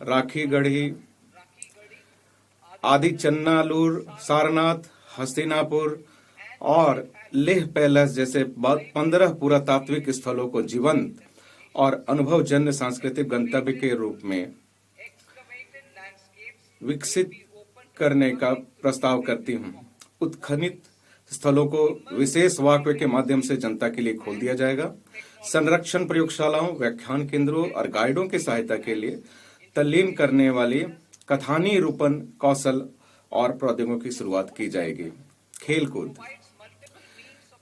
राखीगढ़ी, आदि चन्नालूर, सारनाथ, हस्तिनापुर और लेह पैलेस जैसे 15 पुरातात्विक स्थलों को जीवंत और अनुभवजन्य सांस्कृतिक गंतव्य के रूप में विकसित करने का प्रस्ताव करती हूँ। उत्खनित स्थलों को विशेष वॉकवे के माध्यम से जनता के लिए खोल दिया जाएगा। संरक्षण प्रयोगशालाओं, व्याख्यान केंद्रों और गाइडों की सहायता के लिए तालीम करने वाली कथानी रूपन कौशल और प्रौद्योगिकी की शुरुआत की जाएगी।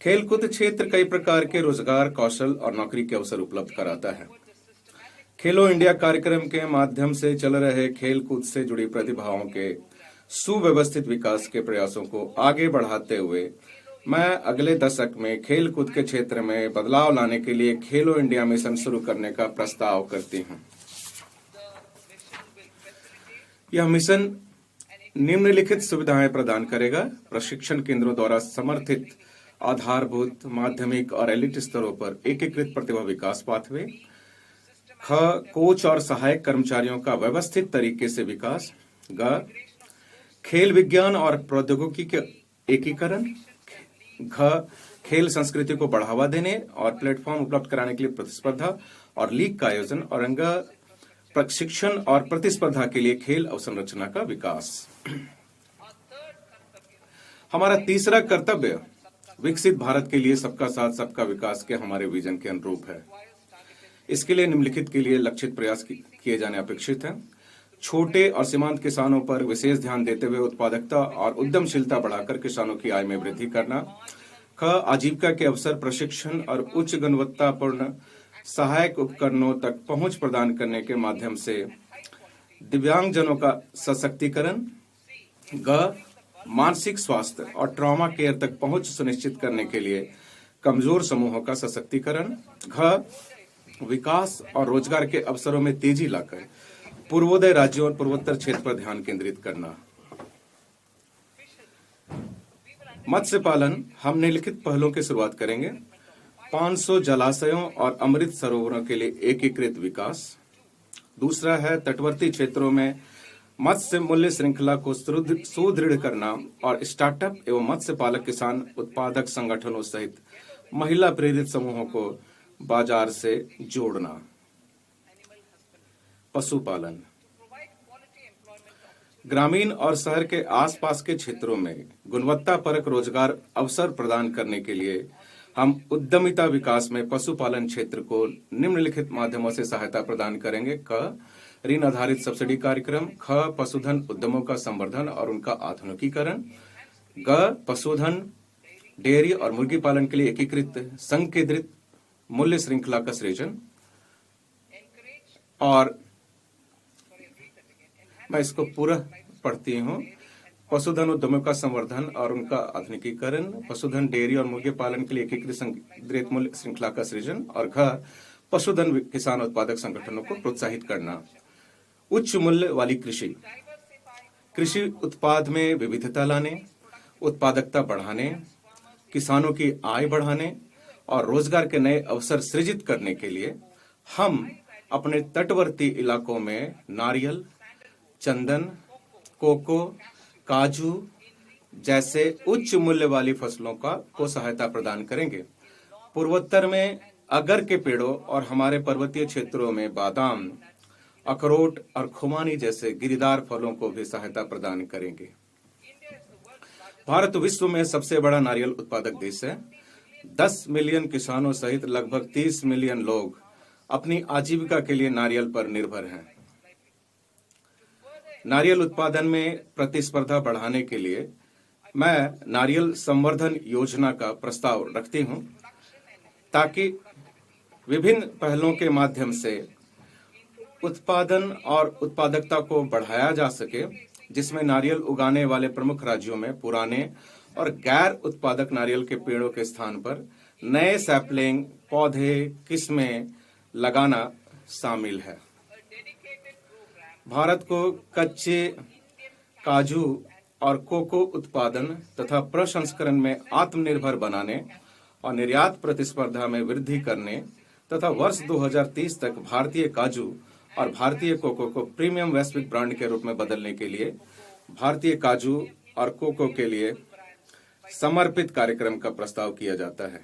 खेलकूद क्षेत्र कई प्रकार के रोजगार, कौशल और नौकरी के अवसर उपलब्ध कराता है। खेलो इंडिया कार्यक्रम के माध्यम से चल रहे खेलकूद से जुड़ी प्रतिभाओं के सुव्यवस्थित विकास के प्रयासों को आगे बढ़ाते हुए मैं अगले दशक में खेलकूद के क्षेत्र में बदलाव लाने के लिए खेलो इंडिया मिशन शुरू करने का प्रस्ताव करती हूं। यह मिशन निम्नलिखित सुविधाएं प्रदान करेगा: प्रशिक्षण केंद्रों द्वारा समर्थित आधारभूत, माध्यमिक और एलिट स्तरों पर एकीकृत प्रतिभा विकास पाथवे। ख, कोच और सहायक कर्मचारियों का व्यवस्थित तरीके से विकास। ग, खेल विज्ञान और प्रौद्योगिकी के एकीकरण। घ, खेल संस्कृति को बढ़ावा देने और प्लेटफॉर्म उपलब्ध कराने के लिए प्रतिस्पर्धा और लीग का आयोजन। और अंग, प्रशिक्षण और प्रतिस्पर्धा के लिए खेल अवसंरचना का विकास। हमारा तीसरा कर्तव्य विकसित भारत के लिए सबका साथ सबका विकास के हमारे विजन के अनुरूप है। इसके लिए निम्नलिखित के लिए लक्षित प्रयास किए जाने अपेक्षित हैं: छोटे और सीमांत किसानों पर विशेष ध्यान देते हुए उत्पादकता और उद्यमशीलता बढ़ाकर किसानों की आय में वृद्धि करना। ख, आजीविका के अवसर, प्रशिक्षण और उच्च गुणवत्तापूर्ण सहायक उपकरणों तक पहुंच प्रदान करने के माध्यम से दिव्यांगजनों का सशक्तिकरण। ग, मानसिक स्वास्थ्य और ट्रॉमा केयर तक पहुंच सुनिश्चित करने के लिए कमजोर समूहों का सशक्तिकरण। घ, विकास और रोजगार के अवसरों में तेजी लाकर पूर्वोदय राज्यों और पूर्वोत्तर क्षेत्र पर ध्यान केंद्रित करना। मत्स्य पालन, हम निम्नलिखित पहलों की शुरुआत करेंगे: 500 जलाशयों और अमृत सरोवरों के लिए एकीकृत विकास। दूसरा है तटवर्ती क्षेत्रों में मत्स्य मूल्य श्रृंखला को सुदृढ़ करना और स्टार्टअप एवं मत्स्य पालक किसान उत्पादक संगठनों सहित महिला प्रेरित समूहों को बाजार से जोड़ना। पशुपालन, ग्रामीण और शहर के आसपास के क्षेत्रों में गुणवत्तापरक रोजगार अवसर प्रदान करने के लिए हम उद्यमिता विकास में पशुपालन क्षेत्र को निम्नलिखित माध्यमों से सहायता प्रदान करेंगे: क, ऋण आधारित सब्सिडी कार्यक्रम। ख, पशुधन उद्यमों का संवर्धन और उनका आधुनिकीकरण। ग, पशुधन, डेयरी और मुर्गी पालन के लिए एकीकृत संकेंद्रित मूल्य श्रृंखला का सृजन। और मैं इसको पूरा पढ़ती हूँ: पशुधन उद्यमों का संवर्धन और उनका आधुनिकीकरण, पशुधन, डेयरी और मुर्गी पालन के लिए एकीकृत संकेंद्रित मूल्य श्रृंखला का सृजन। और घ, पशुधन किसान उत्पादक संगठनों को प्रोत्साहित करना। उच्च मूल्य वाली कृषि, कृषि उत्पाद में विविधता लाने, उत्पादकता बढ़ाने, किसानों की आय बढ़ाने और रोजगार के नए अवसर सृजित करने के लिए हम अपने तटवर्ती इलाकों में नारियल, चंदन, कोको, काजू जैसे उच्च मूल्य वाली फसलों को सहायता प्रदान करेंगे। पूर्वोत्तर में अगर के पेड़ों और हमारे पर्वतीय क्षेत्रों में बादाम, अखरोट और खुमानी जैसे गिरीदार फलों को भी सहायता प्रदान करेंगे। भारत विश्व में सबसे बड़ा नारियल उत्पादक देश है। 10 मिलियन किसानों सहित लगभग 30 मिलियन लोग अपनी आजीविका के लिए नारियल पर निर्भर हैं। नारियल उत्पादन में प्रतिस्पर्धा बढ़ाने के लिए मैं नारियल संवर्धन योजना का प्रस्ताव रखती हूं, ताकि विभिन्न पहलों के माध्यम से उत्पादन और उत्पादकता को बढ़ाया जा सके, जिसमें नारियल उगाने वाले प्रमुख राज्यों में पुराने और गैर उत्पादक नारियल के पेड़ों के स्थान पर नए सैपलिंग, पौधे, किस्में लगाना शामिल है। भारत को कच्चे काजू और कोको उत्पादन तथा प्रसंस्करण में आत्मनिर्भर बनाने और निर्यात प्रतिस्पर्धा में वृद्धि करने तथा वर्ष 2030 तक भारतीय काजू और भारतीय कोको को प्रीमियम वैश्विक ब्रांड के रूप में बदलने के लिए भारतीय काजू और कोको के लिए समर्पित कार्यक्रम का प्रस्ताव किया जाता है।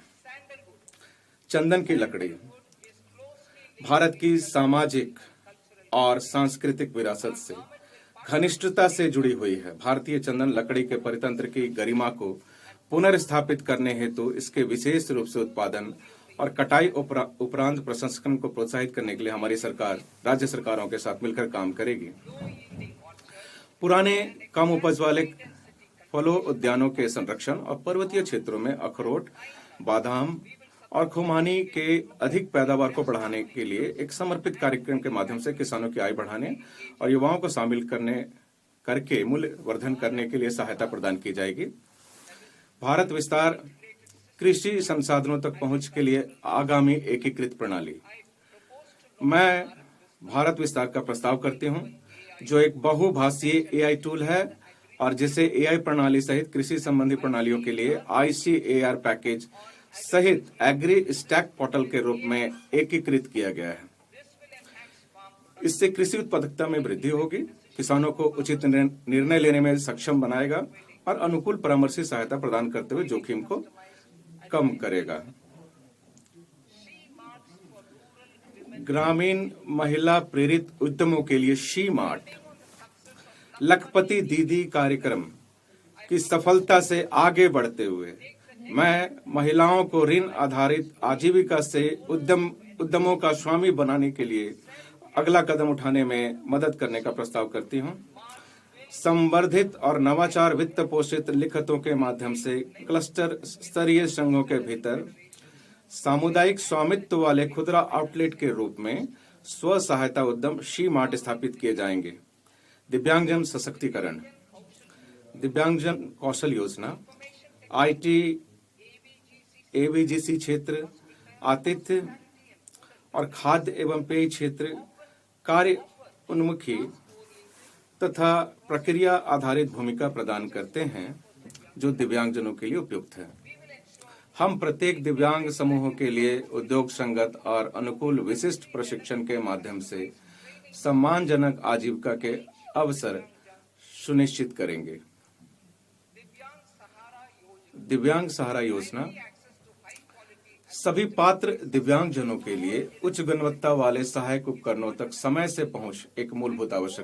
चंदन की लकड़ी भारत की सामाजिक और सांस्कृतिक विरासत से घनिष्ठता से जुड़ी हुई है। भारतीय चंदन लकड़ी के परितंत्र की गरिमा को पुनर्स्थापित करने हेतु इसके विशेष रूप से उत्पादन और कटाई उपरांत प्रसंस्करण को प्रोत्साहित करने के लिए हमारी सरकार राज्य सरकारों के साथ मिलकर काम करेगी। पुराने कम उपज वाले फलों उद्यानों के संरक्षण और पर्वतीय क्षेत्रों में अखरोट, बादाम और खुमानी के अधिक पैदावार को बढ़ाने के लिए एक समर्पित कार्यक्रम के माध्यम से किसानों की आय बढ़ाने और युवाओं को शामिल करके मूल्य वर्धन करने के लिए सहायता प्रदान की जाएगी। भारत विस्तार कृषि संसाधनों तक पहुंच के लिए आगामी एकीकृत प्रणाली। मैं भारत विस्तार का प्रस्ताव करती हूं, जो एक बहुभाषीय एआई टूल है और जिसे एआई प्रणाली सहित कृषि संबंधी प्रणालियों के लिए ICAR पैकेज सहित एग्री स्टैक पोर्टल के रूप में एकीकृत किया गया है। इससे कृषि उत्पादकता में वृद्धि होगी, किसानों को उचित निर्णय लेने में सक्षम बनाएगा और अनुकूल परामर्शी सहायता प्रदान करते हुए जोखिम को कम करेगा। ग्रामीण महिला प्रेरित उद्यमों के लिए शी मार्ट लखपति दीदी कार्यक्रम की सफलता से आगे बढ़ते हुए मैं महिलाओं को ऋण आधारित आजीविका से उद्यमों का स्वामी बनाने के लिए अगला कदम उठाने में मदद करने का प्रस्ताव करती हूं। संवर्धित और नवाचार वित्त पोषित लिखतों के माध्यम से क्लस्टर स्तरीय संघों के भीतर सामुदायिक स्वामित्व वाले खुदरा आउटलेट के रूप में स्व सहायता उद्यम शी मार्ट स्थापित किए जाएंगे। दिव्यांगजन सशक्तिकरण, दिव्यांगजन कौशल योजना, IT, ABGC क्षेत्र, आतिथ्य और खाद्य एवं पेय क्षेत्र कार्य उन्मुखी तथा प्रक्रिया आधारित भूमिका प्रदान करते हैं जो दिव्यांगजनों के लिए उपयुक्त है। हम प्रत्येक दिव्यांग समूहों के लिए उद्योग संगत और अनुकूल विशिष्ट प्रशिक्षण के माध्यम से सम्मानजनक आजीविका के अवसर सुनिश्चित करेंगे। दिव्यांग सहारा योजना सभी पात्र दिव्यांगजनों के लिए उच्च गुणवत्ता वाले सहायक उपकरणों तक समय से पहुंच एक मूलभूत आवश्यकता